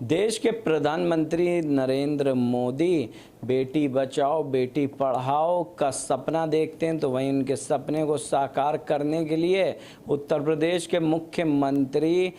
देश के प्रधानमंत्री नरेंद्र मोदी बेटी बचाओ बेटी पढ़ाओ का सपना देखते हैं, तो वहीं उनके सपने को साकार करने के लिए उत्तर प्रदेश के मुख्यमंत्री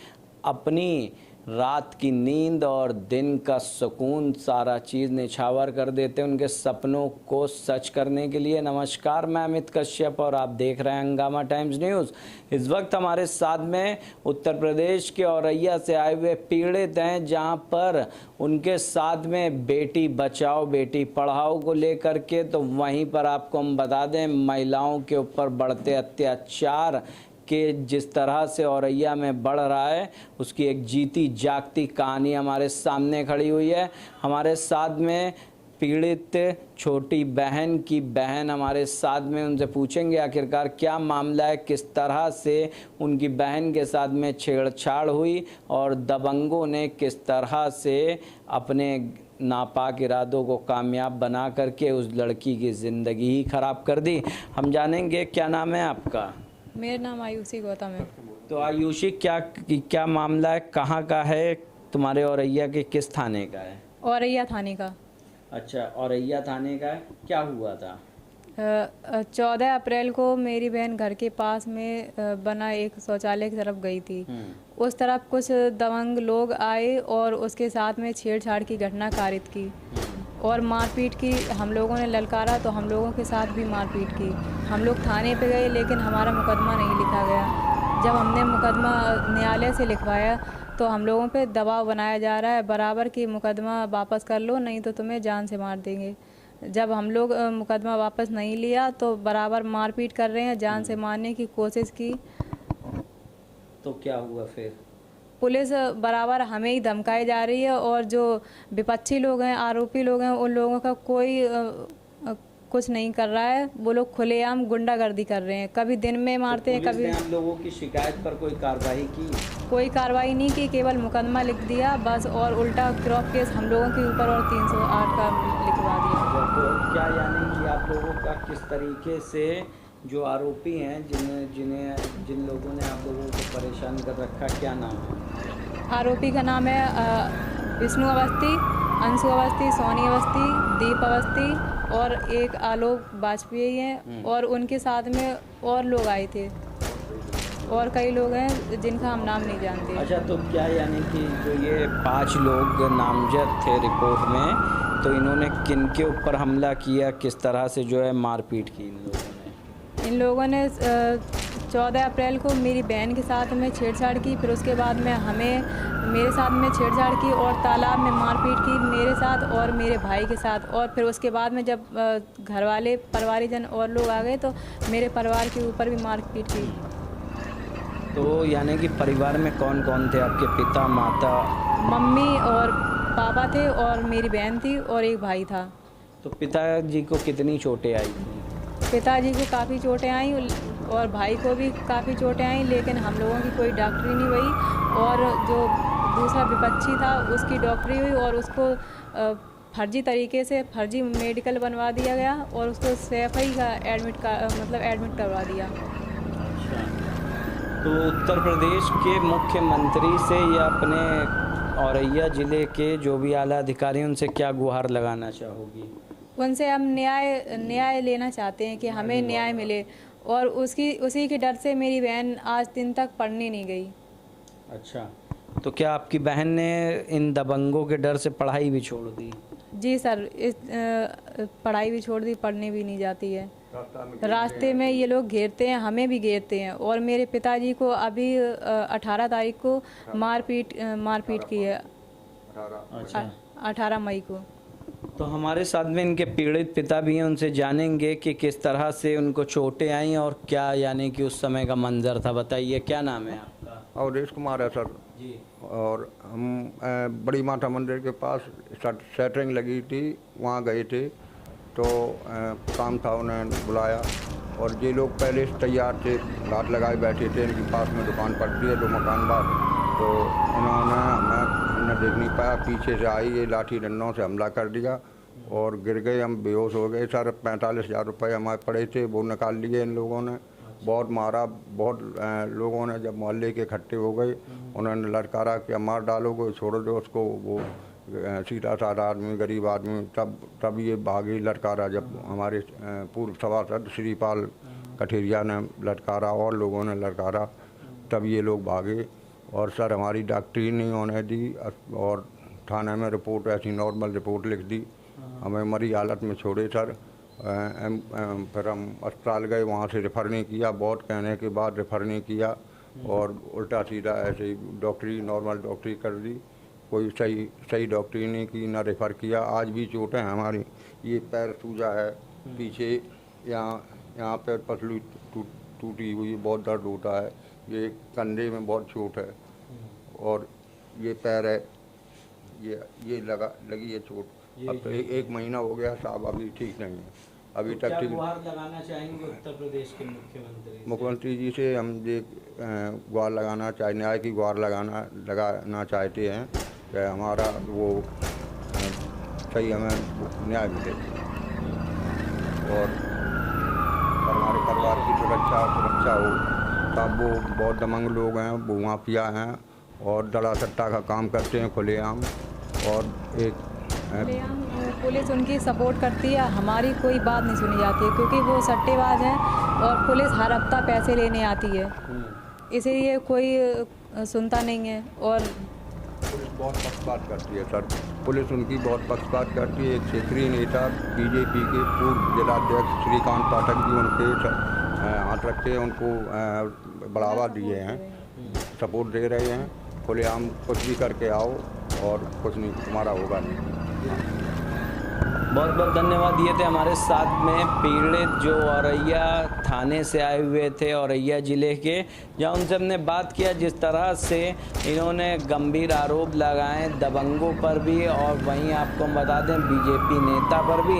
अपनी रात की नींद और दिन का सुकून सारा चीज़ निछावर कर देते हैं उनके सपनों को सच करने के लिए। नमस्कार, मैं अमित कश्यप और आप देख रहे हैं हंगामा टाइम्स न्यूज़। इस वक्त हमारे साथ में उत्तर प्रदेश के औरैया से आए हुए पीड़ित हैं, जहां पर उनके साथ में बेटी बचाओ बेटी पढ़ाओ को लेकर के, तो वहीं पर आपको हम बता दें महिलाओं के ऊपर बढ़ते अत्याचार कि जिस तरह से औरैया में बढ़ रहा है, उसकी एक जीती जागती कहानी हमारे सामने खड़ी हुई है। हमारे साथ में पीड़ित छोटी बहन की बहन हमारे साथ में, उनसे पूछेंगे आखिरकार क्या मामला है, किस तरह से उनकी बहन के साथ में छेड़छाड़ हुई और दबंगों ने किस तरह से अपने नापाक इरादों को कामयाब बना करके उस लड़की की ज़िंदगी ही ख़राब कर दी। हम जानेंगे। क्या नाम है आपका? मेरा नाम आयुषी गौतम है। तो आयुषी, क्या मामला है, कहाँ का है तुम्हारे औरैया के, किस थाने का है? औरैया थाने का। अच्छा, औरैया थाने का है। क्या हुआ था? 14 अप्रैल को मेरी बहन घर के पास में बना एक शौचालय की तरफ गई थी। उस तरफ कुछ दबंग लोग आए और उसके साथ में छेड़छाड़ की घटना कारित की और मारपीट की। हम लोगों ने ललकारा तो हम लोगों के साथ भी मारपीट की। हम लोग थाने पे गए लेकिन हमारा मुकदमा नहीं लिखा गया। जब हमने मुकदमा न्यायालय से लिखवाया तो हम लोगों पे दबाव बनाया जा रहा है बराबर कि मुकदमा वापस कर लो, नहीं तो तुम्हें जान से मार देंगे। जब हम लोग मुकदमा वापस नहीं लिया तो बराबर मारपीट कर रहे हैं, जान से मारने की कोशिश की। तो क्या हुआ फिर? पुलिस बराबर हमें ही धमकाई जा रही है और जो विपक्षी लोग हैं, आरोपी लोग हैं, उन लोगों का कोई कुछ नहीं कर रहा है। वो लोग खुलेआम गुंडागर्दी कर रहे हैं, कभी दिन में मारते हैं, कभी। आप लोगों की शिकायत पर कोई कार्रवाई की? कोई कार्रवाई नहीं की, केवल मुकदमा लिख दिया बस, और उल्टा क्रॉप केस हम लोगों के ऊपर और 308 का लिखवा दिया। तो क्या यानी कि आप लोगों का किस तरीके से जो आरोपी हैं, जिन लोगों ने आप लोगों को परेशान कर रखा, क्या नाम है? आरोपी का नाम है विष्णु अवस्थी, अंशु अवस्थी, सोनी अवस्थी, दीप अवस्थी और एक आलोक वाजपेयी हैं, और उनके साथ में और लोग आए थे और कई लोग हैं जिनका हम नाम नहीं जानते। अच्छा, तो क्या यानी कि जो ये 5 लोग नामजद थे रिपोर्ट में, तो इन्होंने किन के ऊपर हमला किया, किस तरह से जो है मारपीट की इन लोगों ने? 14 अप्रैल को मेरी बहन के साथ में छेड़छाड़ की, फिर उसके बाद में मेरे साथ में छेड़छाड़ की और तालाब में मारपीट की मेरे साथ और मेरे भाई के साथ। और फिर उसके बाद में जब घर वाले परिवारजन और लोग आ गए तो मेरे परिवार के ऊपर भी मारपीट की। तो यानी कि परिवार में कौन कौन थे आपके? पिता, माता? मम्मी और पापा थे और मेरी बहन थी और एक भाई था। तो पिताजी को कितनी चोटें आई थी? पिताजी को काफ़ी चोटें आई और भाई को भी काफ़ी चोटें आई, लेकिन हम लोगों की कोई डॉक्टरी नहीं हुई। और जो दूसरा विपक्षी था उसकी डॉक्टरी हुई और उसको फर्जी तरीके से फर्जी मेडिकल बनवा दिया गया और उसको CFI का एडमिट करवा दिया। तो उत्तर प्रदेश के मुख्यमंत्री से या अपने औरैया ज़िले के जो भी आला अधिकारी हैं उनसे क्या गुहार लगाना चाहोगी? उनसे हम न्याय लेना चाहते हैं कि हमें न्याय मिले, और उसी के डर से मेरी बहन आज दिन तक पढ़ने नहीं गई। अच्छा, तो क्या आपकी बहन ने इन दबंगों के डर से पढ़ाई भी छोड़ दी? जी सर, पढ़ाई भी छोड़ दी, पढ़ने भी नहीं जाती है। रास्ते में ये लोग घेरते हैं, हमें भी घेरते हैं। और मेरे पिताजी को अभी 18 तारीख को मारपीट की है। अच्छा, 18 मई को। तो हमारे साथ में इनके पीड़ित पिता भी हैं, उनसे जानेंगे कि किस तरह से उनको चोटें आई और क्या यानी कि उस समय का मंजर था। बताइए, क्या नाम है आपका? अवधेश कुमार है सर जी। और हम बड़ी माता मंदिर के पास सेटरिंग लगी थी, वहाँ गए थे तो काम था, उन्हें बुलाया और ये लोग पहले से तैयार थे, घात लगाए बैठे थे। इनके पास में दुकान पड़ती है 2 मकान बाद, तो हमने देख नहीं पाया, पीछे से आई, ये लाठी डंडों से हमला कर दिया और गिर गए, हम बेहोश हो गए। सर 45,000 रुपये हमारे पड़े थे, वो निकाल लिए इन लोगों ने। बहुत मारा, बहुत लोगों ने, जब मोहल्ले के इकट्ठे हो गए उन्होंने ललकारा कि मार डालोगे, छोड़ दो उसको, वो सीधा साधा आदमी, गरीब आदमी, तब ये भागे ललकारा। जब हमारे पूर्व सभासद श्रीपाल कठेरिया ने ललकारा और लोगों ने ललकारा, तब ये लोग भागे। और सर हमारी डॉक्टरी नहीं होने दी और थाने में रिपोर्ट ऐसी नॉर्मल रिपोर्ट लिख दी, हमें मरी हालत में छोड़े सर। फिर हम अस्पताल गए, वहाँ से रेफ़र नहीं किया, बहुत कहने के बाद रेफ़र नहीं किया और उल्टा सीधा ऐसे ही डॉक्टरी, नॉर्मल डॉक्टरी कर दी, कोई सही डॉक्टरी नहीं की, ना रेफ़र किया। आज भी चोटें हैं हमारी, ये पैर सूजा है, पीछे यहाँ पैर पसली टूटी हुई, बहुत दर्द होता है, ये कंधे में बहुत चोट है और ये पैर है, ये लगी है चोट। अब तो एक महीना हो गया साहब, अभी ठीक नहीं है, अभी तक ठीक। गुहार लगाना चाहेंगे उत्तर प्रदेश के मुख्यमंत्री जी से हम ये गुहार लगाना चाहे, न्याय की गुहार लगाना चाहते हैं कि हमारा वो सही हमें न्याय मिले और हमारे परिवार की सुरक्षा हो। तब वो बहुत दमंग लोग हैं, वो माफिया हैं और दड़ा सट्टा का काम करते हैं खुलेआम, और एक पुलिस उनकी सपोर्ट करती है, हमारी कोई बात नहीं सुनी जाती है क्योंकि वो सट्टेबाज हैं और पुलिस हर हफ्ता पैसे लेने आती है, इसीलिए कोई सुनता नहीं है। और पुलिस बहुत पक्षपात करती है सर, पुलिस उनकी बहुत पक्षपात करती है। एक क्षेत्रीय नेता बीजेपी के पूर्व जिलाध्यक्ष श्रीकांत पाठक जी उनके हाथ रखते हैं, उनको बढ़ावा दिए हैं, सपोर्ट दे रहे हैं, खुलेआम कुछ भी करके आओ और कुछ नहीं तुम्हारा होगा नहीं। बहुत बहुत धन्यवाद। ये थे हमारे साथ में पीड़ित जो औरैया थाने से आए हुए थे, औरैया ज़िले के, जहाँ उनसे हमने बात किया जिस तरह से इन्होंने गंभीर आरोप लगाए दबंगों पर भी और वहीं आपको हम बता दें बीजेपी नेता पर भी,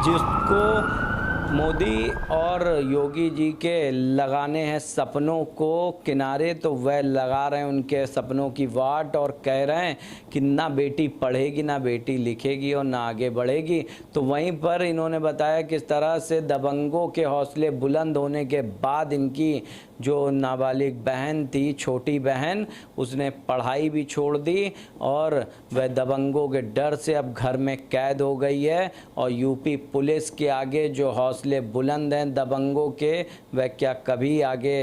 जिसको मोदी और योगी जी के लगाने हैं सपनों को किनारे, तो वह लगा रहे हैं उनके सपनों की वाट और कह रहे हैं कि ना बेटी पढ़ेगी, ना बेटी लिखेगी और ना आगे बढ़ेगी। तो वहीं पर इन्होंने बताया किस तरह से दबंगों के हौसले बुलंद होने के बाद इनकी जो नाबालिग बहन थी, छोटी बहन, उसने पढ़ाई भी छोड़ दी और वह दबंगों के डर से अब घर में कैद हो गई है। और यूपी पुलिस के आगे जो हौसले बुलंद हैं दबंगों के, वह क्या कभी आगे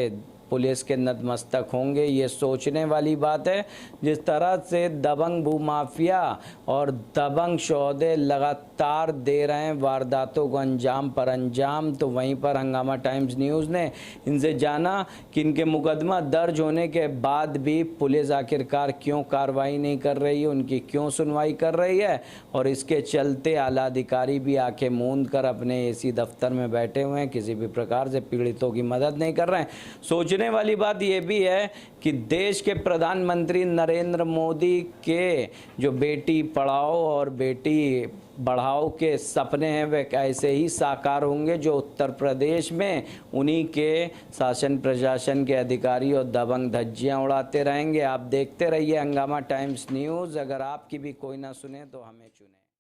पुलिस के नतमस्तक होंगे, ये सोचने वाली बात है। जिस तरह से दबंग भूमाफिया और दबंग शोहदे लगातार दे रहे हैं वारदातों को अंजाम पर अंजाम, तो वहीं पर हंगामा टाइम्स न्यूज़ ने इनसे जाना कि इनके मुकदमा दर्ज होने के बाद भी पुलिस आखिरकार क्यों कार्रवाई नहीं कर रही है, उनकी क्यों सुनवाई कर रही है, और इसके चलते आला अधिकारी भी आंखें मूंद कर अपने एसी दफ्तर में बैठे हुए हैं, किसी भी प्रकार से पीड़ितों की मदद नहीं कर रहे हैं। सोचने वाली बात यह भी है कि देश के प्रधानमंत्री नरेंद्र मोदी के जो बेटी पढ़ाओ और बेटी बढ़ाओ के सपने हैं वे ऐसे ही साकार होंगे जो उत्तर प्रदेश में उन्हीं के शासन प्रशासन के अधिकारी और दबंग धज्जियां उड़ाते रहेंगे। आप देखते रहिए हंगामा टाइम्स न्यूज़। अगर आपकी भी कोई ना सुने तो हमें चुने।